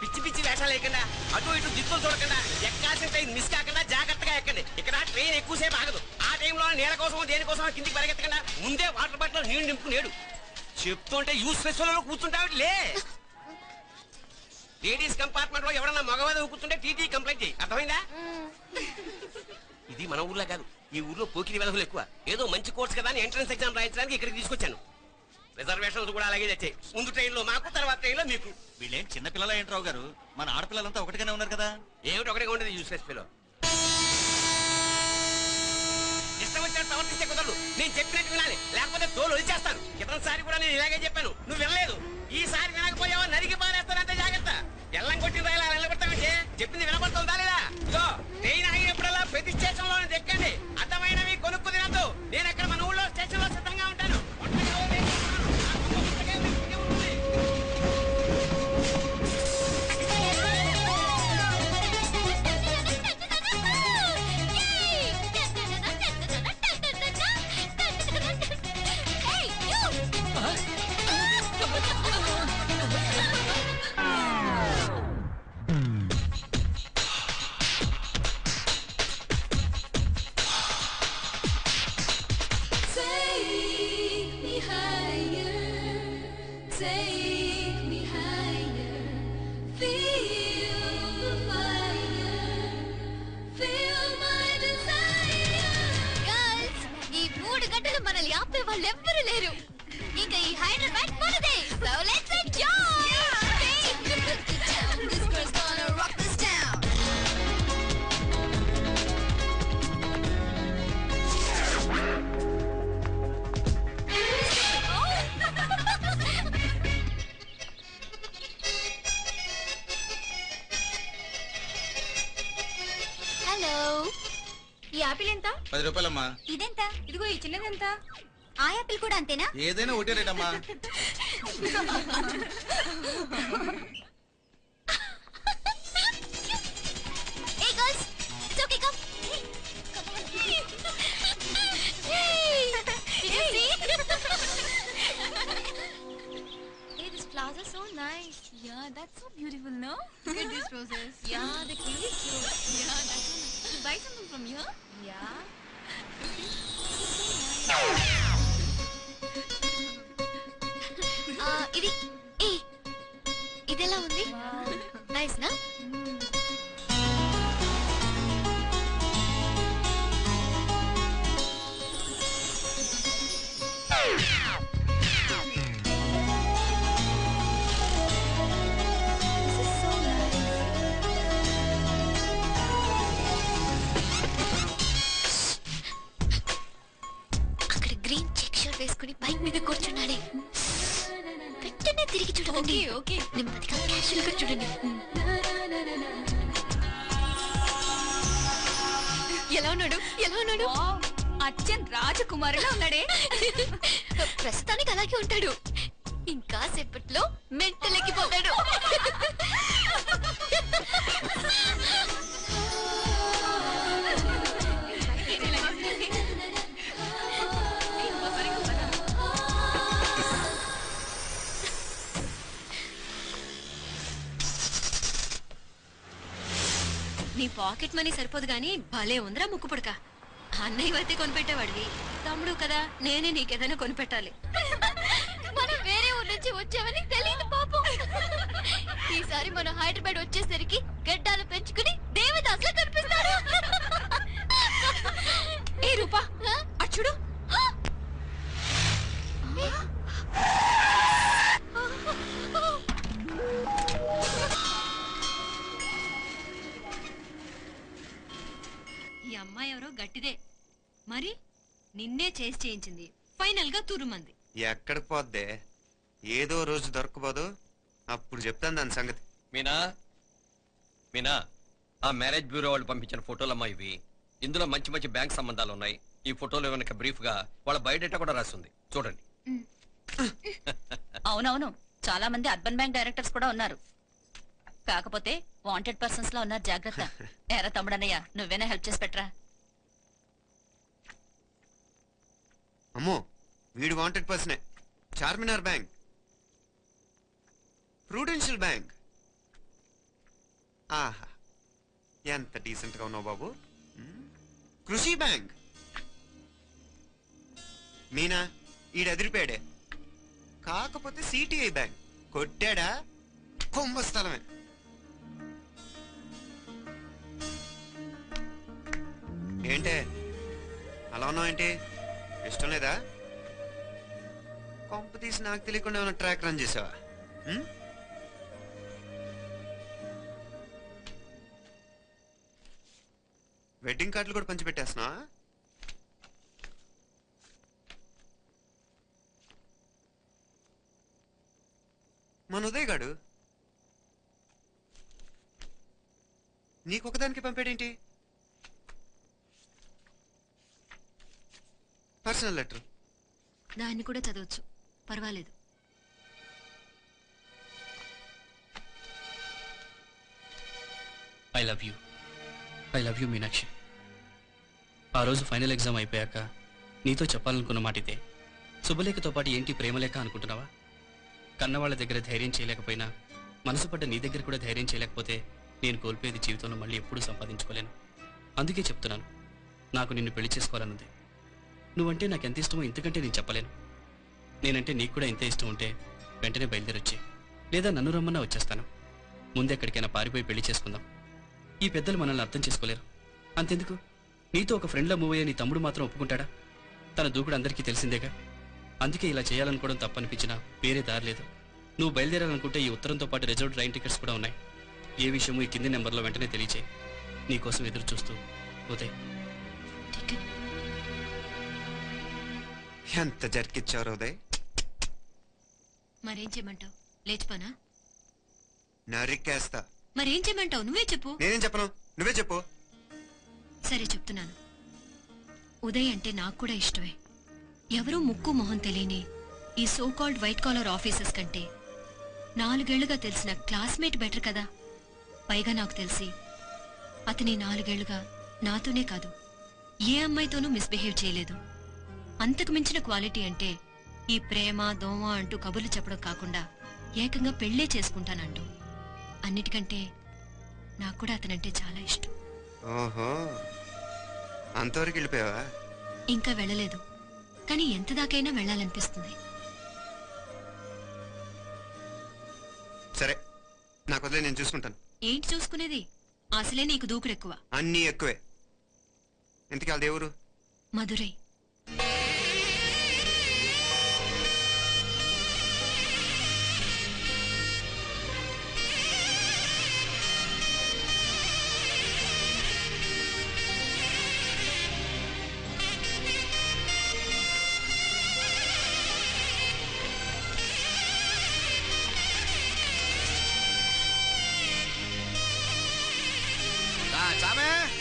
పిచ్చి పిచ్చి వేషాలు లేకుండా అటు ఇటు దిక్కులు చూడకుండా ఎక్కాల్సిన ట్రైన్ మిస్ కాకుండా జాగ్రత్తగా ఎక్కండి. ఇక్కడ ట్రైన్ ఎక్కువసేపు ఆగదు. ఆ టైంలో నీళ్ళ కోసం దేనికోసం కిందికి పరిగెత్తకుండా ముందే వాటర్ బాటిల్ నీళ్లు నింపుకునేడు. చెప్తుంటే యూస్లెస్ లో కూర్చుంటావు లే. లేడీస్ కంపార్ట్మెంట్ లో ఎవరన్నా మగవాది కూర్చుంటే టీటీ కంప్లైంట్ చేయి. అర్థమైందా? ఇది మన ఊర్లో కాదు, ఈ ఊర్లో పోకిరి వెధవులు ఎక్కువ. ఏదో మంచి కోర్స్ కదా అని ఎంట్రన్స్ ఎగ్జామ్ రాయించడానికి ఇక్కడికి తీసుకొచ్చాను. రిజర్వేషన్స్ కూడా అలాగే తెచ్చాయి. ముందు ట్రైన్ లో మాకు, తర్వాత ట్రైన్ లో మీకు. వీళ్ళేం చిన్న పిల్లల ఏంట్రావు గారు, మన ఆడపిల్లలంతా ఒకటిగానే ఉన్నారు కదా. ఏమిటి ఒకటిగా ఉండేది యూస్లెస్ పిలో. ఇష్టం వచ్చినట్టు ప్రవర్తిస్తే కుదరదు. నేను చెప్పినట్టు వినాలి, లేకపోతే తోలు వచ్చేస్తాను. క్రితంసారి కూడా నేను ఇలాగే చెప్పాను, నువ్వు వినలేదు. ఈసారి వినకపోయావా నరికి పారేస్తానంటే జాగ్రత్త. ఎల్లం కొట్టిన రైలు అలా నిలబడతామంటే చెప్పింది వినపడుతుందా లేదా? ఇదో ట్రైన్ ఆగినప్పుడల్లా ప్రతి స్టేషన్ లో ఎక్కండి. అర్థమైనవి కొనుక్కు తినద్దు. నేను అక్కడ మన ఊళ్ళో స్టేషన్ లో సిద్ధంగా ఉంటాను. మనల్ని ఆపే వాళ్ళు ఎవ్వరూ లేరు. ఇక ఈ హైదరాబాద్ మనదే. So let's enjoy. This girl's gonna rock this town. Hello, ఈ ఆపిల్ ఎంత? 10 రూపాయలమ్మా. ఇదెంత? ఇదిగో ఈ చిన్నదెంత? ఆ యాపిల్ కూడా అంతేనా? ఏదైనా ఒకటే రేటమ్మా. Hey girls, it's okay, come. Come on. Hey, did you see? Hey, this flowers are so nice. Yeah, that's so beautiful, no? Look at these roses. Yeah, they're really cute. Yeah, that's so nice. Did you buy something from here? Yeah. ఇది ఇదెలా ఉంది? Nice నా? అక్కడ green check shirt వేసుకుని bike మీద కూర్చున్నాడే. వెంటనే తిరిగి చూడండి. ఓకే నెమ్మదిగా క్యాషువల్ గా చూడండి. ఎలా ఉన్నాడు? ఎలా ఉన్నాడు? అచ్చన్ రాజకుమారులా ఉన్నాడే. ప్రస్తుతానికి అలాగే ఉంటాడు. ఇంకా సేపట్లో మెంటలెక్కిపోతాడు. నీ పాకెట్ మనీ సరిపోదు గానీ భలే ఉందిరా ముక్కు పుడక. అన్నయ్య అయితే కొనిపెట్టేవాడివి, తమ్ముడు కదా నేనే నీకేదైనా కొనిపెట్టాలి. మనం వేరే ఊరు నుంచి వచ్చామని తెలియదు పాపం. ఈసారి మనం హైదరాబాద్ వచ్చేసరికి గడ్డాలు పెంచుకుని దేవదాసులా కనిపిస్తాడు. ఏ రూపా అచ్చుడు, ఈ అమ్మాయి ఎవరో గట్టిదే మరి. నిన్నే చేసి చేయించింది, ఫైనల్ గా తురుమంది. ఎక్కడికి పోద్దే? ఏదో రోజు దొరకపోదు, అప్పుడు చెప్తాను దాని సంగతి. మీనా మీనా, ఆ మ్యారేజ్ బ్యూరో వాళ్ళు పంపించిన ఫోటోలమ్మా ఇవి. ఇందులో మంచి మంచి బ్యాంక్ సంబంధాలు ఉన్నాయి. ఈ ఫోటోలు వెనక బ్రీఫ్ గా వాళ్ళ బయోడేటా కూడా రాస్తుంది, చూడండి. అవునవును, చాలా మంది అర్బన్ బ్యాంక్ డైరెక్టర్స్ కూడా ఉన్నారు. కాకపోతే వాంటెడ్ పర్సన్స్ లో ఉన్నారు, జాగ్రత్త. ఎరా తమ్ముడన్నయ్య, నువ్వేనా హెల్ప్ చేసి పెట్టరా? అమ్మో, వీడు వాంటెడ్ పర్సనే. చార్మినార్ బ్యాంక్, ప్రూడెన్షియల్ బ్యాంక్, ఆహా, ఎంత డీసెంట్ గా ఉన్నావు బాబు. కృషి బ్యాంక్. మీనా ఈడు ఎదిరిపోయాడే. కాకపోతే సిటిఐ బ్యాంక్ కొట్టాడా కుంభస్థలమే. ఏంటే అలా ఉన్నావు ఏంటి? ఇష్టం లేదా? కొంప తీసి నాకు తెలియకుండా ఏమైనా ట్రాక్ రన్ చేసావా? వెడ్డింగ్ కార్డులు కూడా పంచిపెట్టేస్తున్నా. మన ఉదయ్ గాడు నీకొకదానికి పంపాడేంటి? Personal letter. దాన్ని కూడా చదవచ్చు, పర్వాలేదు. I love you Meenakshi. ఆ రోజు ఫైనల్ ఎగ్జామ్ అయిపోయాక నీతో చెప్పాలనుకున్న మాట ఇదే. శుభలేఖతో పాటు ఏంటి ప్రేమలేఖ అనుకుంటున్నావా? కన్నవాళ్ళ దగ్గర ధైర్యం చేయలేకపోయినా మనసు పడ్డ నీ దగ్గర కూడా ధైర్యం చేయలేకపోతే నేను కోల్పోయేది జీవితంలో మళ్ళీ ఎప్పుడూ సంపాదించుకోలేను. అందుకే చెప్తున్నాను, నాకు నిన్ను పెళ్లి చేసుకోవాలనుంది. నువ్వంటే నాకు ఎంత ఇష్టమో ఇంతకంటే నేను చెప్పలేను. నేనంటే నీకు కూడా ఎంత ఇష్టం ఉంటే వెంటనే బయలుదేరొచ్చి, లేదా నన్ను రమ్మన్నా వచ్చేస్తాను. ముందెక్కడికైనా పారిపోయి పెళ్లి చేసుకుందాం. ఈ పెద్దలు మనల్ని అర్థం చేసుకోలేరు. అంతెందుకు, నీతో ఒక ఫ్రెండ్లా మూవ్ అయ్యే నీ తమ్ముడు మాత్రం ఒప్పుకుంటాడా? తన దూకుడు అందరికీ తెలిసిందేగా. అందుకే ఇలా చేయాలనుకోవడం తప్పనిపించినా వేరే దారి లేదు. నువ్వు బయలుదేరాలనుకుంటే ఈ ఉత్తరంతో పాటు రిజర్వ్ ట్రైన్ టికెట్స్ కూడా ఉన్నాయి. ఏ విషయమూ ఈ కింది నెంబర్లో వెంటనే తెలియచేయి. నీకోసం ఎదురు చూస్తూ ఉదయ్. ఎంత జరికిచ్చారు ఉదయ్. మరేం చేయమంటావు? లేచిపోనా? నరికేస్తా. మరేం చేయమంటావు? నువ్వే చెప్పు. నేనేం చెప్పను, నువ్వే చెప్పు. సరే చెప్తున్నాను. ఉదయ్ అంటే నాకు కూడా ఇష్టమే. ఎవరూ ముక్కు మొహం తెలియని ఈ so called white collar officers కంటే 4 ఏళ్లుగా తెలిసిన క్లాస్మేట్ బెటర్ కదా. పైగా నాకు తెలిసి అతని 4 ఏళ్లుగా నాతోనే కాదు ఏ అమ్మాయితోనూ మిస్బిహేవ్ చేయలేదు. అంతకు మించిన క్వాలిటీ అంటే ఈ ప్రేమ దోమ అంటూ కబుర్లు చెప్పడం కాకుండా ఏకంగా పెళ్లే చేసుకుంటానంటూ. అన్నిటికంటే నాకు కూడా అతనంటే చాలా ఇష్టం. ఓహో, అంతవరకు వెళ్ళిపోయావా? ఇంకా వెళ్ళలేదు, కానీ ఎంత దాకైనా వెళ్ళాలనిపిస్తుంది. సరే, నాకు వదిలే, నేను చూసుకుంటాను. ఏంటి చూసుకునేది? అసలే నీకు దూకుడెక్కువ. అన్నీ ఎక్కువే. ఇంతకీ వాళ్ళ దేవురు? మధురై.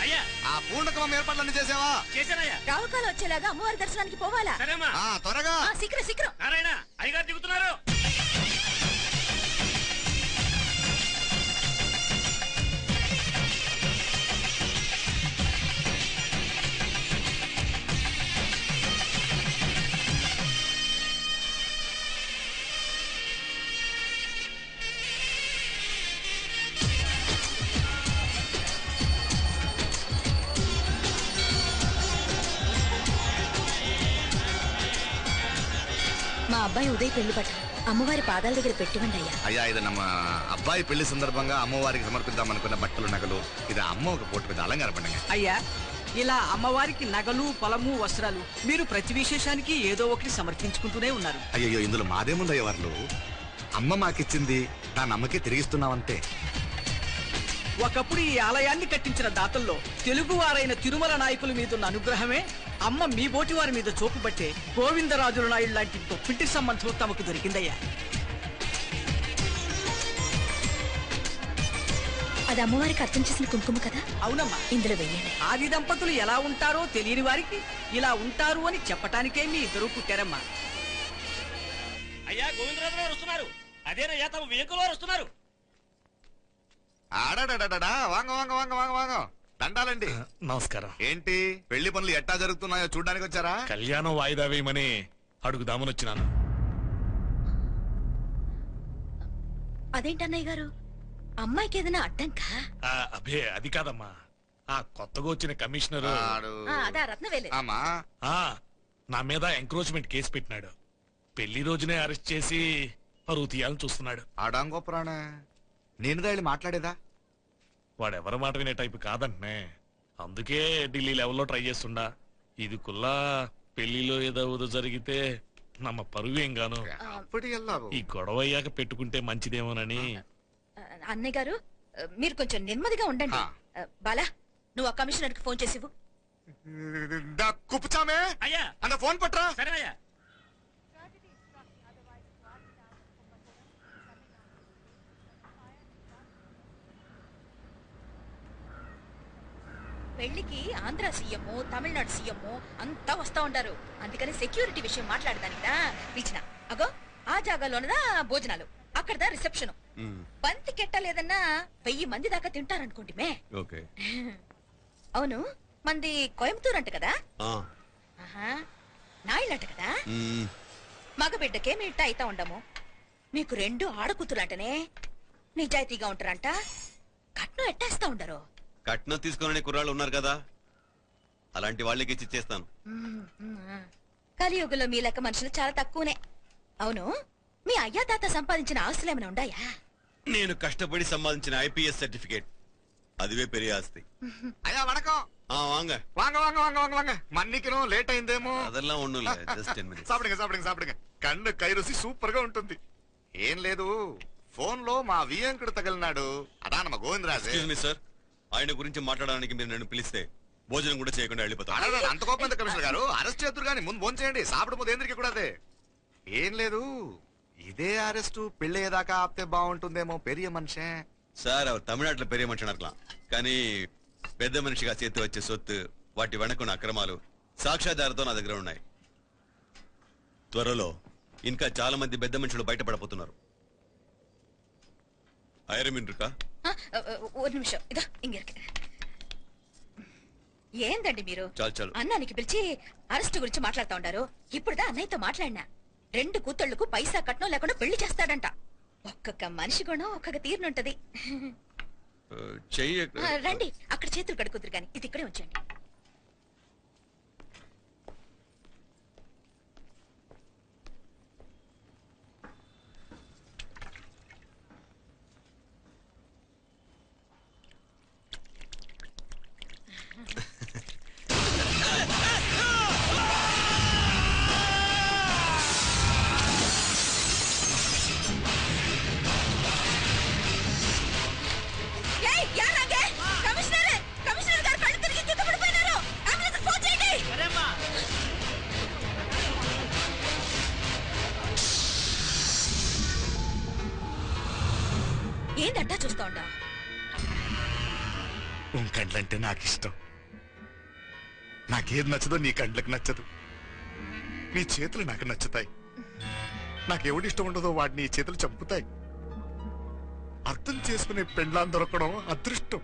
అయ్యా, ఆ పూర్ణకం ఏర్పాట్లన్నీ చేసావా? చేశానయ్యా. రావుకాలం వచ్చేలాగా అమ్మవారి దర్శనానికి పోవాలా? సరేమ్మా. త్వరగా. శీఘ్రం. నారాయణ, అయ్యగారు దిగుతున్నారు. మా అబ్బాయి ఉదయ్ పెళ్లి బట్టలు అమ్మవారి పాదాల దగ్గర పెట్టివండి అయ్యా. అయ్యా, ఇది నమ్మ అబ్బాయి పెళ్లి సందర్భంగా అమ్మవారికి సమర్పిద్దామనుకున్న బట్టలు నగలు. ఇది అమ్మ ఒక పూట మీద అలంకార పండుగ. అయ్యా, ఇలా అమ్మవారికి నగలు పొలము వస్త్రాలు మీరు ప్రతి విశేషానికి ఏదో ఒకటి సమర్పించుకుంటూనే ఉన్నారు. అయ్యో, ఇందులో మాదేముందయ్య వాళ్ళు. అమ్మ మాకిచ్చింది దాని అమ్మకే తిరిగిస్తున్నామంతే. ఒకప్పుడు ఈ ఆలయాన్ని కట్టించిన దాతల్లో తెలుగువారైన తిరుమల నాయకుల మీదున్న అనుగ్రహమే అమ్మ మీ బోటి వారి మీద చూపుబట్టే గోవిందరాజుల నాయుడు లాంటి గొప్పింటి సంబంధం తమకు దొరికిందయ్యా. అది అమ్మవారికి అర్థం చేసిన కుంకుమ కదా. అవునమ్మా, ఇందులో వెయ్యండి. ఆది దంపతులు ఎలా ఉంటారో తెలియని వారికి ఇలా ఉంటారు అని చెప్పటానికే మీ ఇద్దరు పుట్టారమ్మా. అయ్యా, గోవిందరాజు గారు వస్తున్నారు. అదేనయ్యా, తమ వెహికల్ వారు వస్తున్నారు. ఆడాడా వాంగ వాంగ వాంగ వాంగ వాంగ దండాలండి. నమస్కారం. ఏంటి పెళ్లి పనులు ఎట్టా జరుగుతున్నాయో చూడడానికి వచ్చారా? కళ్యాణం వాయిదా వేయమని అడుగుదామని వచ్చినాను. అదేంటన్నయ్య గారు? అమ్మాయికి ఏదైనా అడ్డంకా? అబే అది కాదమ్మా, ఆ కొత్తగా వచ్చిన కమిషనర్ అదా రత్నవేలే. నా మీద ఎంక్రోచ్మెంట్ కేసు పెట్టినాడు. పెళ్లి రోజునే అరెస్ట్ చేసి పరువు తీయాలని చూస్తున్నాడు. ఆడాంగో ప్రాణ నేను వెళ్ళి మాట్లాడేదా? వాడెవరి మాట వినే టైపు కాదంటనే, అందుకే ఢిల్లీ లెవెల్లో ట్రై చేస్తుండా. ఇది కుల్లా పెళ్లిలో ఏదో జరిగితే నమ్మ పరువేం గాను. ఈ గొడవ అయ్యాక పెట్టుకుంటే మంచిదేమోనని. అన్నయ్య గారు మీరు కొంచెం నెమ్మదిగా ఉండండి. బాలా నువ్వు ఆ కమిషనర్ కి ఫోన్ చేసివు. కుప్పుచామే అయ్యా అంత ఫోన్ పట్రా. సరే అయ్యా. పెళ్లికి ఆంధ్ర సీఎం తమిళనాడు సీఎం అంతా వస్తా ఉంటారు. అందుకని సెక్యూరిటీ విషయం మాట్లాడదానిదా పిలిచిన. అగో ఆ జాగాలోనదా భోజనాలు, అక్కడదా రిసెప్షన్. బంతి కెట్టలేదన్నా 1000 మంది దాకా తింటారనుకోండి మే. అవును మంది కోయంబత్తూర్ అంట కదా? నాయుళ్ళంట కదా? మగబిడ్డకే మీ ఇట్ట అయితా ఉండము. మీకు 2 ఆడకూతులంటనే నిజాయితీగా ఉంటారంట. కట్నం ఎట్టేస్తా ఉండరు. కట్నం తీసుకునే కుర్రాళ్ళు ఉన్నారు కదా, అలాంటి వాళ్ళకి ఇచ్చి చేస్తాను. కలియుగంలో మీ లెక్క మనుషులు చాలా తక్కువనే. అవును మీ అయ్యా తాత సంపాదించిన ఆస్తులు ఏమైనా ఉండాయా? నేను కష్టపడి సంపాదించిన ఐపీఎస్ సర్టిఫికేట్, అదివే పెరిగి ఆస్తి. అయ్యా వణకం. వాంగ వాంగ వాంగ వాంగ వాంగ వాంగ మన్నికను లేట్ అయిందేమో. అదెల్లా ఉండులే, జస్ట్ 10 minutes. సాப்பிடுங்க కన్ను కైరుసి సూపర్ గా ఉంటుంది. ఏం లేదు, ఫోన్ లో మా వియంకుడు తగిలినాడు. అదా నమ్మ గోవిందరాజు. ఎక్స్క్యూజ్ మీ సార్, ఆయన గురించి మాట్లాడడానికి మీరు నన్ను పిలిస్తే భోజనం కూడా చేయకుండా వెళ్ళిపోతాను. అంత కోపం కమిషనర్ గారు, అరెస్ట్ చేద్దరు కానీ ముందు భోజనం చేయండి. సాப்பிடும் పోతే ఎందుకు కూడా అదే. ఏం లేదు, ఇదే అరెస్టు పెళ్ళేదాకా ఆపితే బాగుంటుందేమో. పెరియ మనిషే సార్, அவர் தமிழ்நாட்டுல பெரிய మనిషి అనర్కలాం, కానీ పెద్ద మనిషిగా చేతి వచ్చే సొత్తు, వాటి వెనకున్న అక్రమాలు సాక్ష్యాధారతో నా దగ్గర ఉన్నాయి. త్వరలో ఇంకా చాలా మంది పెద్ద మనుషులు బయటపడబోతున్నారు. ఐరమిన్ రుకా ஒரு நிமிஷம் இதோ இங்க இருக்கு. ఏందండి మీరు చాలు అన్నానికి పిలిచి అరెస్ట్ గురించి మాట్లాడుతా ఉండారు. ఇప్పుడుదా అన్నయ్యతో మాట్లాడినా 2 కూతుళ్లకు పైసా కట్నం లేకుండా పెళ్లి చేస్తాడంట. ఒక్కొక్క మనిషి గుణం ఒక్కొక్క తీరునుంటది. రండి అక్కడ చేతులు కడుకుదురు కానీ ఇది ఇక్కడే ఉంచండి. ఏంటంటా చూస్తా ఉండా? కండ్లంటే నాకు ఇష్టం. నాకేది నచ్చదో నీ కండ్లకు నచ్చదు. నీ చేతులు నాకు నచ్చుతాయి. నాకెవడి ఇష్టం ఉండదో వాడిని నీ చేతులు చంపుతాయి. అర్థం చేసుకునే పెండ్లాం దొరకడం అదృష్టం.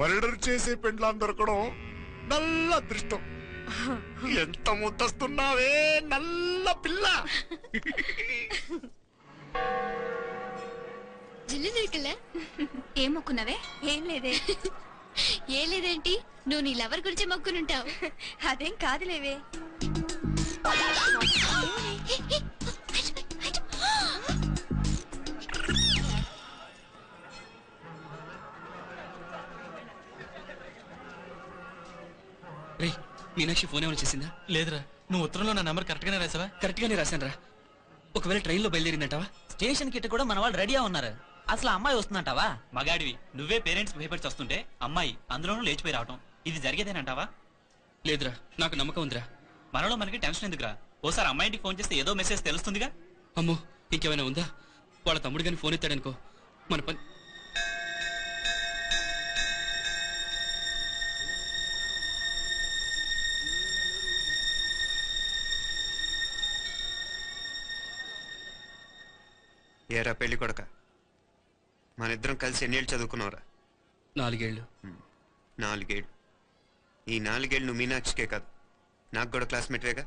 మర్డర్ చేసే పెండ్లాం దొరకడం నల్ల అదృష్టం. ఎంత ముద్దస్తున్నావే నల్ల పిల్ల. ఏం మొక్కున్నావే? ఏం లేదే. ఏం లేదేంటి? నువ్వు నీ లవర్ గురించి మొక్కునుంటావు. అదేం కాదులేవే. రే మీనాక్షి ఫోన్ ఏమైనా చేసిందా? లేదురా, నువ్వు ఉత్తరంలో నా నంబర్ కరెక్ట్ గానే రాసావా? కరెక్ట్ గానే రాశాను రా. ఒకవేళ ట్రైన్ లో బయలుదేరిందంటావా? స్టేషన్ కిட்ட కూడా మన వాళ్ళు రెడీగా ఉన్నారు. అసలు అమ్మాయి వస్తుందంటావా? మగాడివి నువ్వే పేరెంట్స్ భయపడి వస్తుంటే అమ్మాయి అందులోనూ లేచిపోయి రావటం ఇది జరిగేదేనంటావా? లేదురా, నాకు నమ్మకం ఉందిరా. మనలో మనకి టెన్షన్ ఎందుకురా? ఓసారి అమ్మాయికి ఫోన్ చేస్తే ఏదో మెసేజ్ తెలుస్తుందిగా. అమ్మో ఇంకేమైనా ఉందా? వాళ్ళ తమ్ముడు గాని ఫోన్ ఎత్తాడనుకో మన పని. ఏరా పెళ్లి కొడక, మన ఇద్దరం కలిసి ఎన్నేళ్ళు చదువుకున్నావురా? 4 ఏళ్ళు. 4 ఏళ్ళు. ఈ 4 ఏళ్ళు నువ్వు మీనాక్షికే కాదు, నాకు కూడా క్లాస్మేట్వేగా.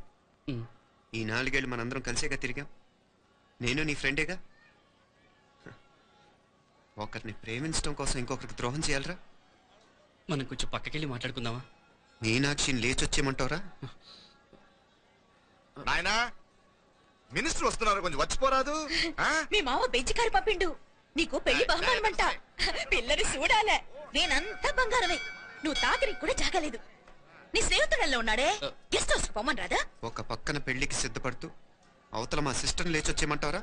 ఈ 4 ఏళ్ళు మనందరం కలిసేగా తిరిగాం. నేను నీ ఫ్రెండేగా. ఒకరిని ప్రేమించడం కోసం ఇంకొకరికి ద్రోహం చేయాలరా? మనం కొంచెం పక్కకెళ్ళి మాట్లాడుకుందామా? మీనాక్షిని లేచొచ్చేయమంటావురా? నాయనా మినిస్టర్ వస్తున్నారు, కొంచెం వచ్చిపోరాదు. మీ మావ బెంచి కారు పంపిండు. నీకు పెళ్లి బహుమానమంట. పిల్లని చూడాలే. నేనంతా బంగారమే. నువ్వు తాకరికి కూడా జాగలేదు. నీ స్నేహితుడల్లో ఉన్నాడే, గెస్ట్ హౌస్ పొమ్మని రాదా? ఒక పక్కన పెళ్లికి సిద్ధపడుతూ అవతల మా సిస్టర్ని లేచొచ్చేయమంటావరా?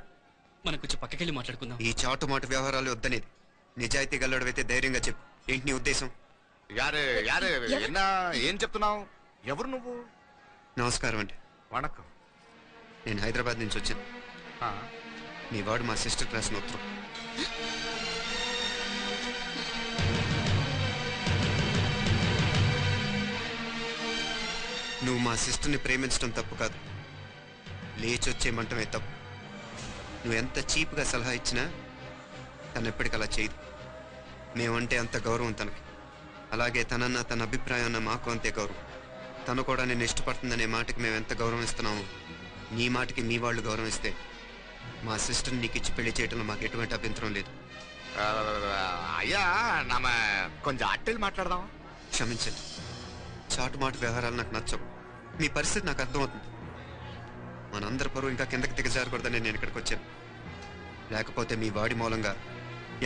మనం కొంచెం పక్కకెళ్ళి మాట్లాడుకుందాం. ఈ చాటుమాటు వ్యవహారాలు వద్దనేది. నిజాయితీ గల్లడవైతే ధైర్యంగా చెప్పు. ఏంటి నీ ఉద్దేశం? యారే యారే ఎన్నా ఏం చెప్తున్నావు? ఎవరు నువ్వు? నమస్కారం అండి. వణకం. నేను హైదరాబాద్ నుంచి వచ్చాను. మీ వాడు మా సిస్టర్ రాసిన ఉత్తరం. నువ్వు మా సిస్టర్ని ప్రేమించడం తప్పు కాదు, లేచొచ్చేయమంటమే తప్పు. నువ్వు ఎంత చీప్గా సలహా ఇచ్చినా తను ఎప్పటికీ అలా చేయదు. మేమంటే అంత గౌరవం తనకి. అలాగే తనన్న తన అభిప్రాయాన్న మాకు అంతే గౌరవం. తను కూడా నేను ఇష్టపడుతుందనే మాటకి మేము ఎంత గౌరవం ఇస్తున్నామో నీ మాటకి మీ వాళ్ళు గౌరవిస్తే మా సిస్టర్ని నీకు ఇచ్చి పెళ్లి చేయడంలో మాకు ఎటువంటి అభ్యంతరం లేదు. అయ్యా కొంచెం అట్టెలు మాట్లాడదాం. క్షమించండి, చాటుమాటు వ్యవహారాలు నాకు నచ్చవు. మీ పరిస్థితి నాకు అర్థమవుతుంది. మనందరి పరువు ఇంకా కిందకి దిగజారకూడదని నేను ఇక్కడికి వచ్చాను. లేకపోతే మీ వాడి మూలంగా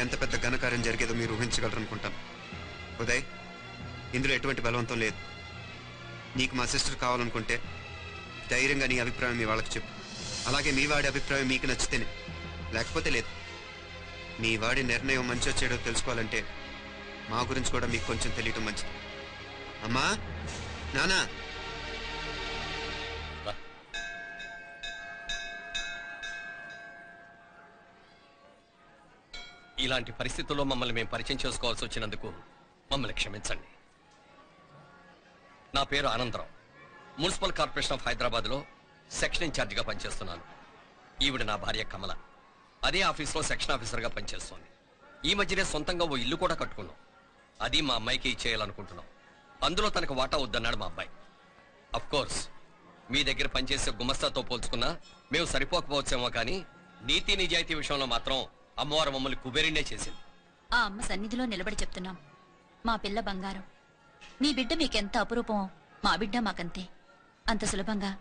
ఎంత పెద్ద ఘనకార్యం జరిగేదో మీరు ఊహించగలరనుకుంటాను. ఉదయ్, ఇందులో ఎటువంటి బలవంతం లేదు. నీకు మా సిస్టర్ కావాలనుకుంటే ధైర్యంగా నీ అభిప్రాయం మీ వాళ్ళకి చెప్పు. అలాగే మీ వాడి అభిప్రాయం మీకు నచ్చితేనే, లేకపోతే లేదు. మీ వాడి నిర్ణయం మంచో చెడో తెలుసుకోవాలంటే మా గురించి కూడా మీకు కొంచెం తెలియటం మంచిది. అమ్మా, నానా, ఇలాంటి పరిస్థితుల్లో మమ్మల్ని మేము పరిచయం చేసుకోవాల్సి వచ్చినందుకు మమ్మల్ని క్షమించండి. నా పేరు ఆనందరావు. మున్సిపల్ కార్పొరేషన్ ఆఫ్ హైదరాబాద్లో సెక్షన్ ఇన్ఛార్జిగా పనిచేస్తున్నాను. ఈవిడ నా భార్య కమల. అదే ఆఫీస్లో సెక్షన్ ఆఫీసర్గా పనిచేస్తోంది. ఈ మధ్యనే సొంతంగా ఓ ఇల్లు కూడా కట్టుకున్నాం. అది మా అమ్మాయికి ఇచ్చేయాలనుకుంటున్నాం. అందులో తనకు వాటా వద్దన్నాడు మా అబ్బాయి. అఫ్ కోర్స్ మీ దగ్గర పనిచేసే గుమస్తాతో పోల్చుకున్నా మేము సరిపోకపోవచ్చేమో, కానీ నీతి నిజాయితీ విషయంలో మాత్రం అమ్మవారు మమ్మల్ని కుబేరినే చేసింది. ఆ అమ్మ సన్నిధిలో నిలబడి చెప్తున్నాం, మా పిల్ల బంగారం. మీ బిడ్డ మీకెంత అపురూపమో మా బిడ్డ మాకంతే. అంత సులభంగా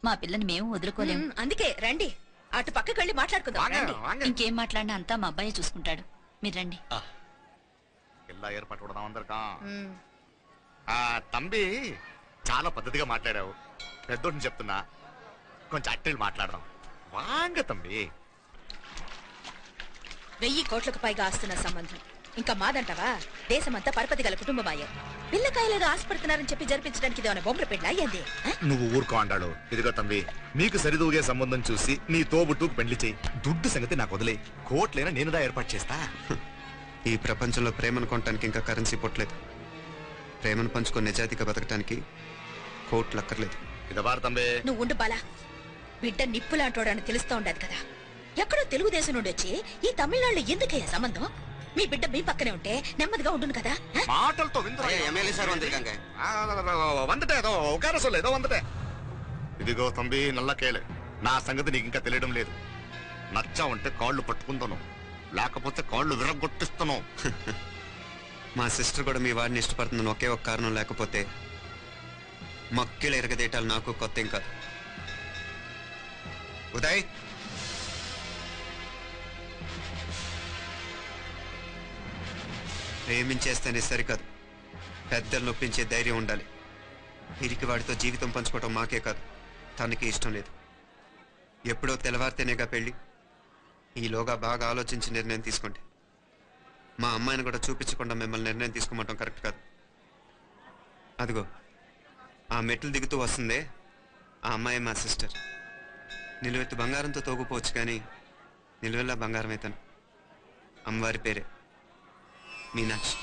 మా పిల్లని మేము వదులుకోలేము. అందుకే రండి, అటు పక్కకి వెళ్ళి మాట్లాడుకుందాం. రండి. ఇంకేం మాట్లాడినా అంతా మా అబ్బాయి చూసుకుంటాడు. మీరు రండి. ఎలా ఏర్పాటు కొడదాం అందరికా. తంబి చాలా పద్ధతిగా మాట్లాడావు. పెద్దోడిని చెప్తున్నా, కొంచెం అట్టెలు మాట్లాడదాం. వాంగ తంబి. 1000 కోట్లకు పైగా ఆస్తున్న సంబంధం ఇంకా మాదంటావా? దేశమంతా పరపతి గల కుటుంబమాయే. పిల్లకాయలేదో ఆశపడుతున్నారని చెప్పి జరిపించడానికి ఇదేమన్నా బొమ్మల పెళ్ళి అయ్యింది. నువ్వు ఊరుకో అంటాడు. ఇదిగో తంబి, నీకు సరిదూగే సంబంధం చూసి నీ తోబుట్టుకు పెళ్లి చేయి. దుడ్డు సంగతి నాకు వదిలే. కోట్లైనా నేనుదా ఏర్పాటు చేస్తా. ఈ ప్రపంచంలో ప్రేమను కొనటానికి ఇంకా కరెన్సీ పుట్టలేదు. ప్రేమను పంచుకొని నిజాయితీగా బతకటానికి కోట్లు అక్కర్లేదు. ఇదబారు తంబే. నువ్వు ఉండు బాలా. బిడ్డ నిప్పులాంటోడని తెలుస్తూ ఉండదు కదా. ఎక్కడో తెలుగుదేశం నుండి వచ్చి ఈ తమిళనాడులో ఎందుకయ్యా సంబంధం? మీ బిడ్డ మీ పక్కనే ఉంటే నెమ్మదిగా ఉండును కదా. మాటలతో ఇదిగో తంబి, నల్లకేలే. నా సంగతి నీకు ఇంకా తెలియడం లేదు. నచ్చా ఉంటే కాళ్ళు పట్టుకుంటాను, లేకపోతే కాళ్ళు విరగొట్టిస్తాను. మా సిస్టర్ కూడా మీ వాడిని ఇష్టపడుతుందని ఒకే ఒక కారణం లేకపోతే మక్కిలు ఎరగదేటాలు నాకు కొత్త ఏం కాదు. ఉదయ్, ప్రేమించేస్తేనే సరికాదు, పెద్దలు నొప్పించే ధైర్యం ఉండాలి. వీరికి వాడితో జీవితం పంచుకోవటం మాకే కాదు, తనకి ఇష్టం లేదు. ఎప్పుడో తెల్లవారితేనేగా పెళ్ళి. ఈలోగా బాగా ఆలోచించి నిర్ణయం తీసుకోండి. మా అమ్మాయిని కూడా చూపించకుండా మిమ్మల్ని నిర్ణయం తీసుకోమంటాం కరెక్ట్ కాదు. అదిగో ఆ మెట్లు దిగుతూ వస్తుందే, ఆ అమ్మాయి మా సిస్టర్. నిలువెత్తు బంగారంతో తోగుపోవచ్చు, కానీ నిలువెల్లా బంగారం అవుతాను. అమ్మవారి పేరే మీనాక్షి.